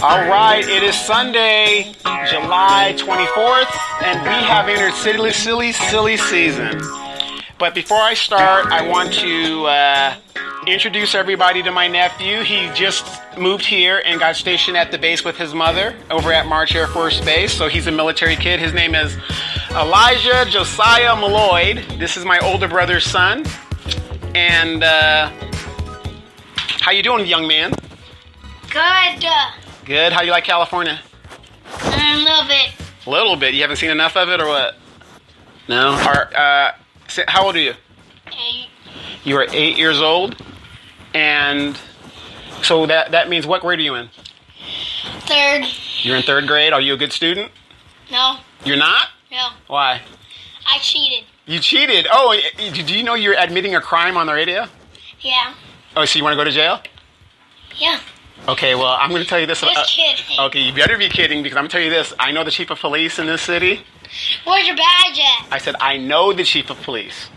All right, it is Sunday, July 24th, and we have entered silly season. But before I start, I want to introduce everybody to my nephew. He just moved here and got stationed at the base with his mother over at March Air Force Base. So he's a military kid. His name is Elijah Josiah Malloyd. This is my older brother's son. And how you doing, young man? Good. Good. How you like California? A little bit. A little bit. You haven't seen enough of it, or what? No. How old are you? 8. You are 8 years old, and so that means what grade are you in? 3rd. You're in 3rd grade. Are you a good student? No. You're not? No. Why? I cheated. You cheated. Oh, do you know you're admitting a crime on the radio? Yeah. Oh, so you want to go to jail? Yeah. Okay, well, I'm going to tell you this. Just kidding. Okay, you better be kidding, because I'm going to tell you this. I know the chief of police in this city. Where's your badge at? I said, I know the chief of police.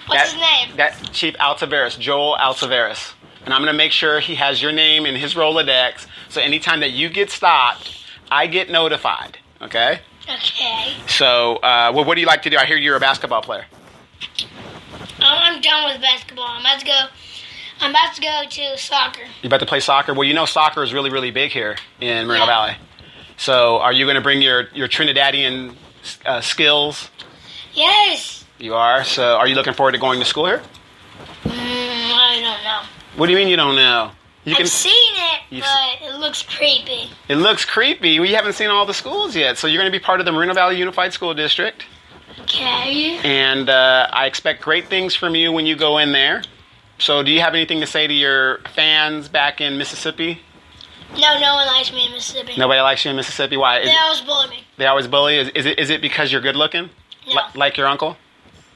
What's his name? That's Chief Altaveras, Joel Altaveras. And I'm going to make sure he has your name in his Rolodex, so anytime that you get stopped, I get notified, okay? Okay. So, what do you like to do? I hear you're a basketball player. I'm done with basketball. I'm about to go to soccer. You about to play soccer? Well, you know soccer is really, really big here in Moreno Valley. So, are you going to bring your Trinidadian skills? Yes. You are? So, are you looking forward to going to school here? I don't know. What do you mean you don't know? I've seen it, but it looks creepy. It looks creepy. We haven't seen all the schools yet. So, you're going to be part of the Moreno Valley Unified School District. Okay. And I expect great things from you when you go in there. So do you have anything to say to your fans back in Mississippi? No one likes me in Mississippi. Nobody likes you in Mississippi? Why? They always bully me. They always bully? Is it because you're good looking? No. Like your uncle?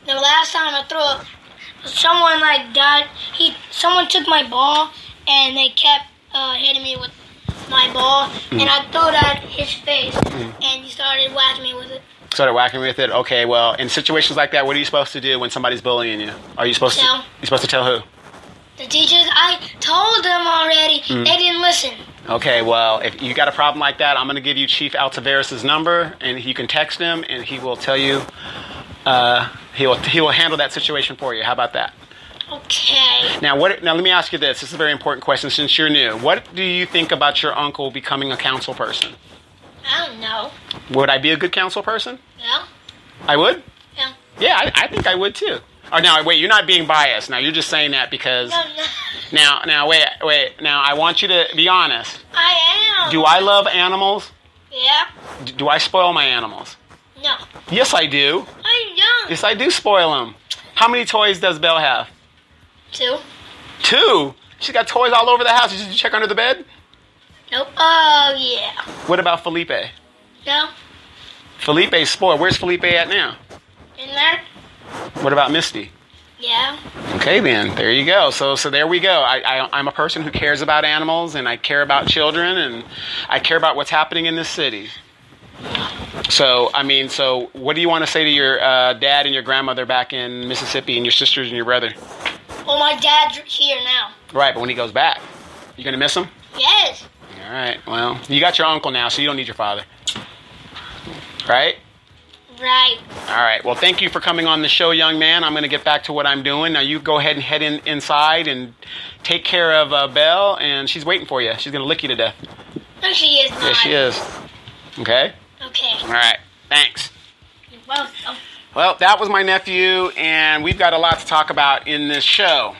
The last time I threw up, someone died. Someone took my ball and they kept hitting me with my ball, and I threw it at his face, and he started whacking me with it. Started whacking with it? Okay, well, in situations like that, what are you supposed to do when somebody's bullying you? Are you supposed to? You're supposed to tell who? The teachers. I told them already. They didn't listen. Okay, well, if you got a problem like that, I'm going to give you Chief Altaveras' number, and you can text him, and he will tell you. He will handle that situation for you. How about that? Okay. Now, let me ask you this. This is a very important question since you're new. What do you think about your uncle becoming a council person? I don't know. Would I be a good council person? Yeah. I would? Yeah. Yeah, I think I would too. Oh, now, wait, you're not being biased. Now, you're just saying that because... No. Now, wait. Now, I want you to be honest. I am. Do I love animals? Yeah. Do I spoil my animals? No. Yes, I do. I don't. Yes, I do spoil them. How many toys does Belle have? 2. 2? She's got toys all over the house. Did you check under the bed? Nope. Oh, yeah. What about Felipe? No. Felipe's spoiled. Where's Felipe at now? In there? What about Misty? Yeah. Okay, then. There you go. So there we go. I'm a person who cares about animals, and I care about children, and I care about what's happening in this city. So what do you want to say to your dad and your grandmother back in Mississippi, and your sisters and your brother? Well, my dad's here now. Right, but when he goes back, you going to miss him? Yes. All right, well, you got your uncle now, so you don't need your father. Right? Right. All right, well, thank you for coming on the show, young man. I'm going to get back to what I'm doing. Now, you go ahead and head inside and take care of Belle, and she's waiting for you. She's going to lick you to death. No, she is not. Yes, she is. Okay? Okay. All right, thanks. You're welcome. Well, that was my nephew, and we've got a lot to talk about in this show.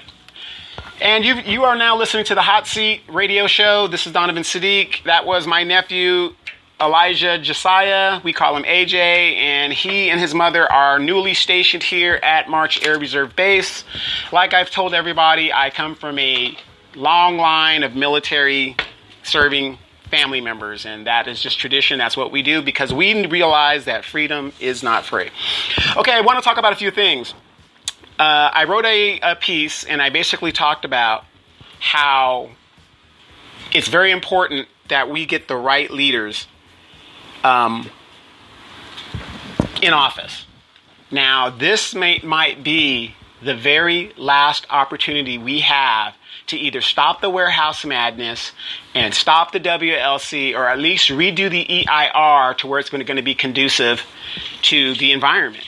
And you are now listening to the Hot Seat radio show. This is Donovan Sadiq. That was my nephew, Elijah Josiah. We call him AJ, and he and his mother are newly stationed here at March Air Reserve Base. Like I've told everybody, I come from a long line of military serving family members, and that is just tradition. That's what we do because we realize that freedom is not free. Okay, I want to talk about a few things. I wrote a piece, and I basically talked about how it's very important that we get the right leaders in office. Now, this might be the very last opportunity we have to either stop the warehouse madness and stop the WLC, or at least redo the EIR to where it's going to be conducive to the environment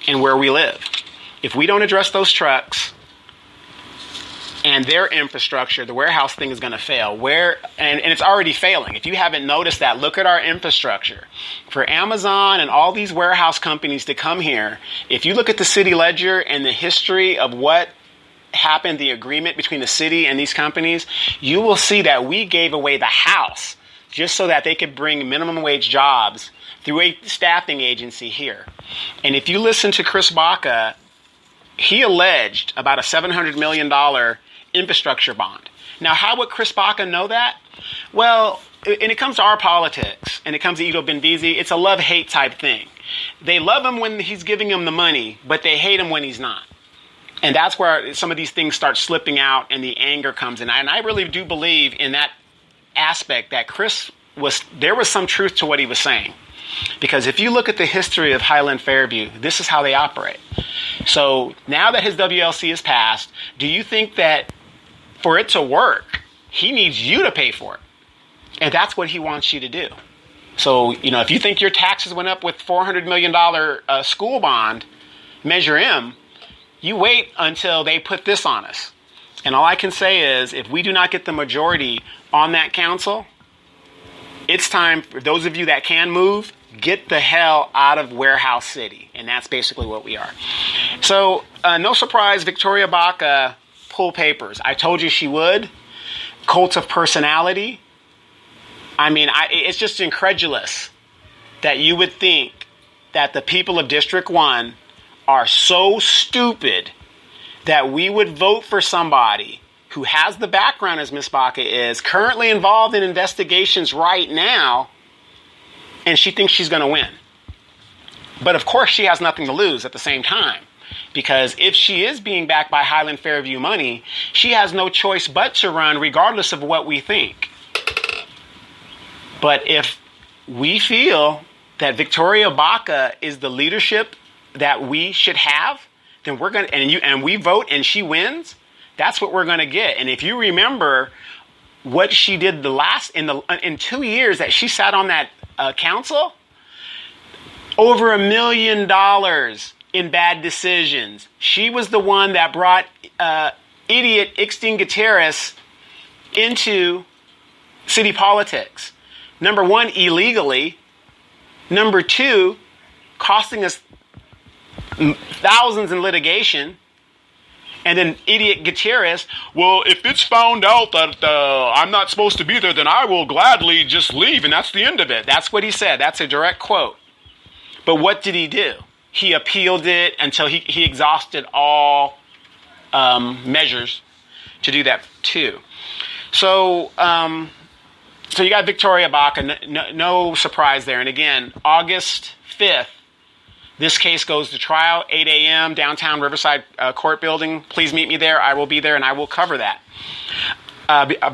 and where we live. If we don't address those trucks and their infrastructure, the warehouse thing is going to fail. And it's already failing. If you haven't noticed that, look at our infrastructure. For Amazon and all these warehouse companies to come here, if you look at the city ledger and the history of what happened, the agreement between the city and these companies, you will see that we gave away the house just so that they could bring minimum wage jobs through a staffing agency here. And if you listen to Chris Baca, he alleged about a $700 million infrastructure bond. Now, how would Chris Baca know that? Well, and it comes to our politics, and it comes to Ito Benvizi, it's a love-hate type thing. They love him when he's giving them the money, but they hate him when he's not. And that's where some of these things start slipping out and the anger comes in. And I really do believe in that aspect that there was some truth to what he was saying. Because if you look at the history of Highland Fairview, this is how they operate. So now that his WLC is passed, do you think that for it to work, he needs you to pay for it? And that's what he wants you to do. So, if you think your taxes went up with $400 million school bond, Measure M, you wait until they put this on us. And all I can say is, if we do not get the majority on that council, it's time for those of you that can move, get the hell out of Warehouse City. And that's basically what we are. So, no surprise, Victoria Baca pulled papers. I told you she would. Cult of personality. I mean, it's just incredulous that you would think that the people of District 1 are so stupid that we would vote for somebody who has the background as Ms. Baca is, currently involved in investigations right now, and she thinks she's going to win. But of course, she has nothing to lose at the same time, because if she is being backed by Highland Fairview money, she has no choice but to run regardless of what we think. But if we feel that Victoria Baca is the leadership that we should have, then we're going to, and we vote and she wins, that's what we're going to get. And if you remember what she did in 2 years that she sat on that council, over $1 million in bad decisions. She was the one that brought idiot Ixtin Gutierrez into city politics. Number one, illegally. Number two, costing us thousands in litigation. And then idiot Gutierrez, well, if it's found out that I'm not supposed to be there, then I will gladly just leave, and that's the end of it. That's what he said. That's a direct quote. But what did he do? He appealed it until he exhausted all measures to do that too. So you got Victoria Baca, no surprise there. And again, August 5th, this case goes to trial, 8 a.m., downtown Riverside Court Building. Please meet me there. I will be there, and I will cover that.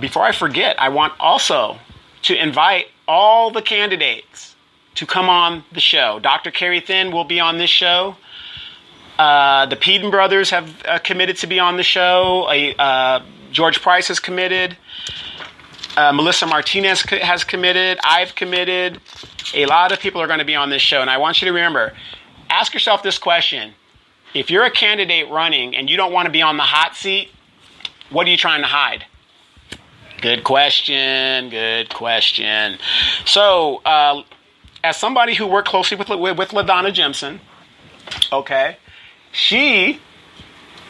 Before I forget, I want also to invite all the candidates to come on the show. Dr. Carrie Thin will be on this show. The Peden brothers have committed to be on the show. George Price has committed. Melissa Martinez has committed. I've committed. A lot of people are going to be on this show, and I want you to remember, ask yourself this question. If you're a candidate running and you don't want to be on the hot seat, what are you trying to hide? Good question. Good question. So, as somebody who worked closely with LaDonna Jimson, okay, she,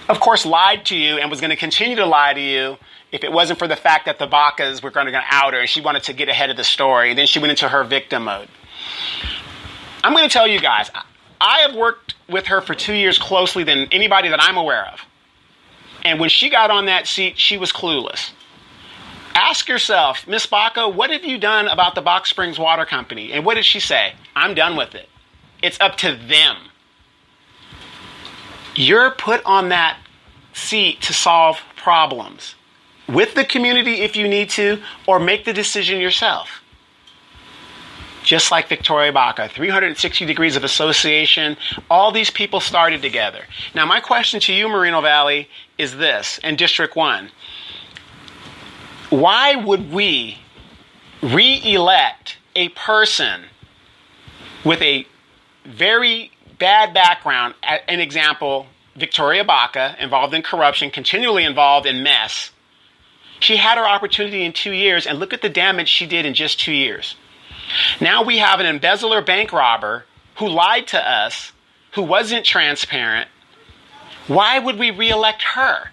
of course, lied to you and was going to continue to lie to you if it wasn't for the fact that the Bacas were going to out her and she wanted to get ahead of the story. And then she went into her victim mode. I'm going to tell you guys, I have worked with her for 2 years closely than anybody that I'm aware of. And when she got on that seat, she was clueless. Ask yourself, Miss Baca, what have you done about the Box Springs Water Company? And what did she say? I'm done with it. It's up to them. You're put on that seat to solve problems with the community if you need to, or make the decision yourself. just like Victoria Baca, 360 degrees of association. All these people started together. Now, my question to you, Moreno Valley, is this, in District 1. Why would we re-elect a person with a very bad background? An example, Victoria Baca, involved in corruption, continually involved in mess. She had her opportunity in 2 years, and look at the damage she did in just 2 years. Now we have an embezzler bank robber who lied to us, who wasn't transparent. Why would we re-elect her?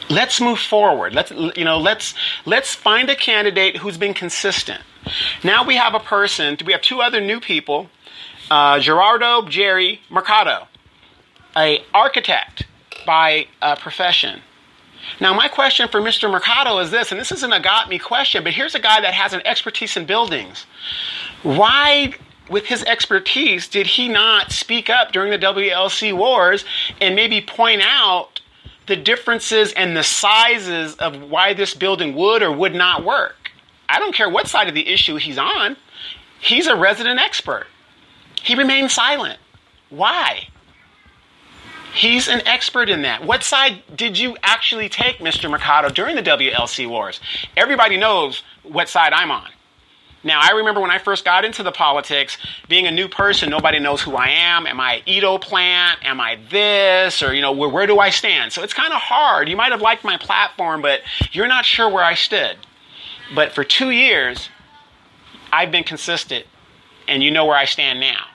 Let's move forward. Let's find a candidate who's been consistent. Now we have a person. We have 2 other new people. Jerry Mercado, an architect by profession. Now, my question for Mr. Mercado is this, and this isn't a got me question, but here's a guy that has an expertise in buildings. Why, with his expertise, did he not speak up during the WLC wars and maybe point out the differences and the sizes of why this building would or would not work? I don't care what side of the issue he's on. He's a resident expert. He remained silent. Why? He's an expert in that. What side did you actually take, Mr. Mercado, during the WLC wars? Everybody knows what side I'm on. Now, I remember when I first got into the politics, being a new person, nobody knows who I am. Am I Edo plant? Am I this? Or, where do I stand? So it's kind of hard. You might have liked my platform, but you're not sure where I stood. But for 2 years, I've been consistent, and you know where I stand now.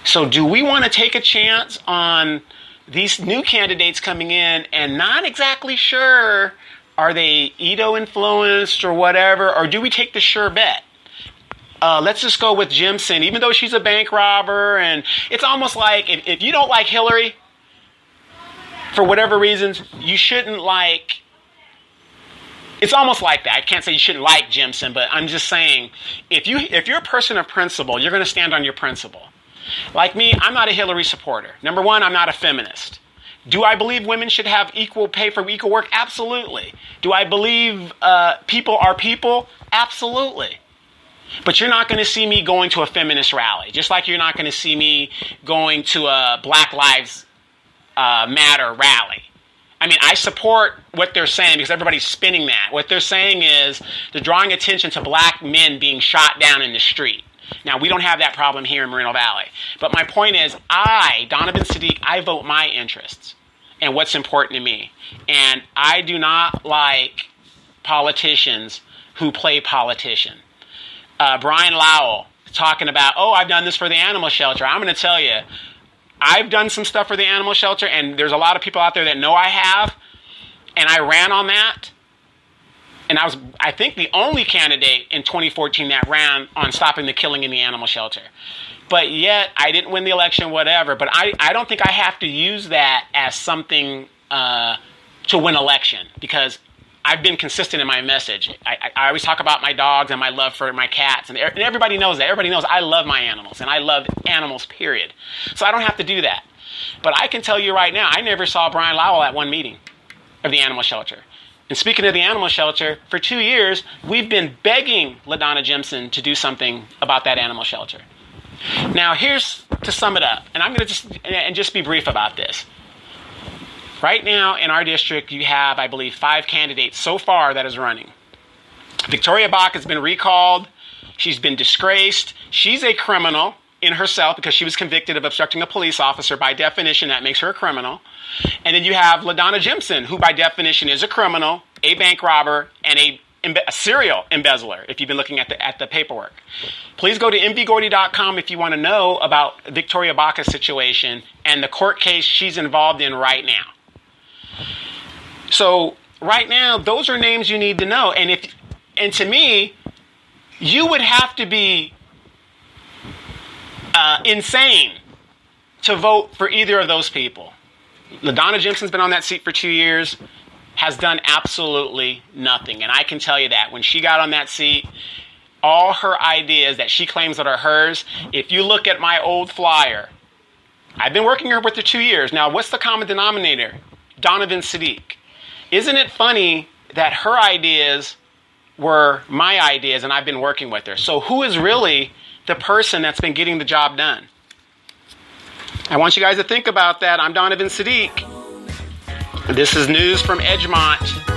So do we want to take a chance on these new candidates coming in and not exactly sure, are they Edo influenced or whatever, or do we take the sure bet? Let's just go with Jimson, even though she's a bank robber, and it's almost like if you don't like Hillary, for whatever reasons, you shouldn't like, it's almost like that. I can't say you shouldn't like Jimson, but I'm just saying, if you're a person of principle, you're going to stand on your principle. Like me, I'm not a Hillary supporter. Number one, I'm not a feminist. Do I believe women should have equal pay for equal work? Absolutely. Do I believe people are people? Absolutely. But you're not going to see me going to a feminist rally, just like you're not going to see me going to a Black Lives Matter rally. I mean, I support what they're saying because everybody's spinning that. What they're saying is they're drawing attention to black men being shot down in the street. Now, we don't have that problem here in Moreno Valley. But my point is, Donovan Sadiq, I vote my interests and what's important to me. And I do not like politicians who play politician. Brian Lowell talking about, I've done this for the animal shelter. I'm going to tell you, I've done some stuff for the animal shelter, and there's a lot of people out there that know I have, and I ran on that. And I was, I think, the only candidate in 2014 that ran on stopping the killing in the animal shelter. But yet, I didn't win the election, whatever. But I don't think I have to use that as something to win election, because I've been consistent in my message. I always talk about my dogs and my love for my cats. And everybody knows that. Everybody knows I love my animals, and I love animals, period. So I don't have to do that. But I can tell you right now, I never saw Brian Lowell at one meeting of the animal shelter. And speaking of the animal shelter, for 2 years, we've been begging LaDonna Jimson to do something about that animal shelter. Now, here's to sum it up, and I'm going to just be brief about this. Right now, in our district, you have, I believe, 5 candidates so far that is running. Victoria Bach has been recalled. She's been disgraced. She's a criminal in herself because she was convicted of obstructing a police officer. By definition, that makes her a criminal. And then you have LaDonna Jimson, who by definition is a criminal, a bank robber, and a serial embezzler, if you've been looking at the paperwork. Please go to mvgordy.com if you want to know about Victoria Baca's situation and the court case she's involved in right now. So right now, those are names you need to know. And to me, you would have to be insane to vote for either of those people. LaDonna Jimson's been on that seat for 2 years, has done absolutely nothing. And I can tell you that when she got on that seat, all her ideas that she claims that are hers, if you look at my old flyer, I've been working with her 2 years. Now, what's the common denominator? Donovan Sadiq. Isn't it funny that her ideas were my ideas, and I've been working with her. So who is really the person that's been getting the job done? I want you guys to think about that. I'm Donovan Sadiq. This is news from Edgemont.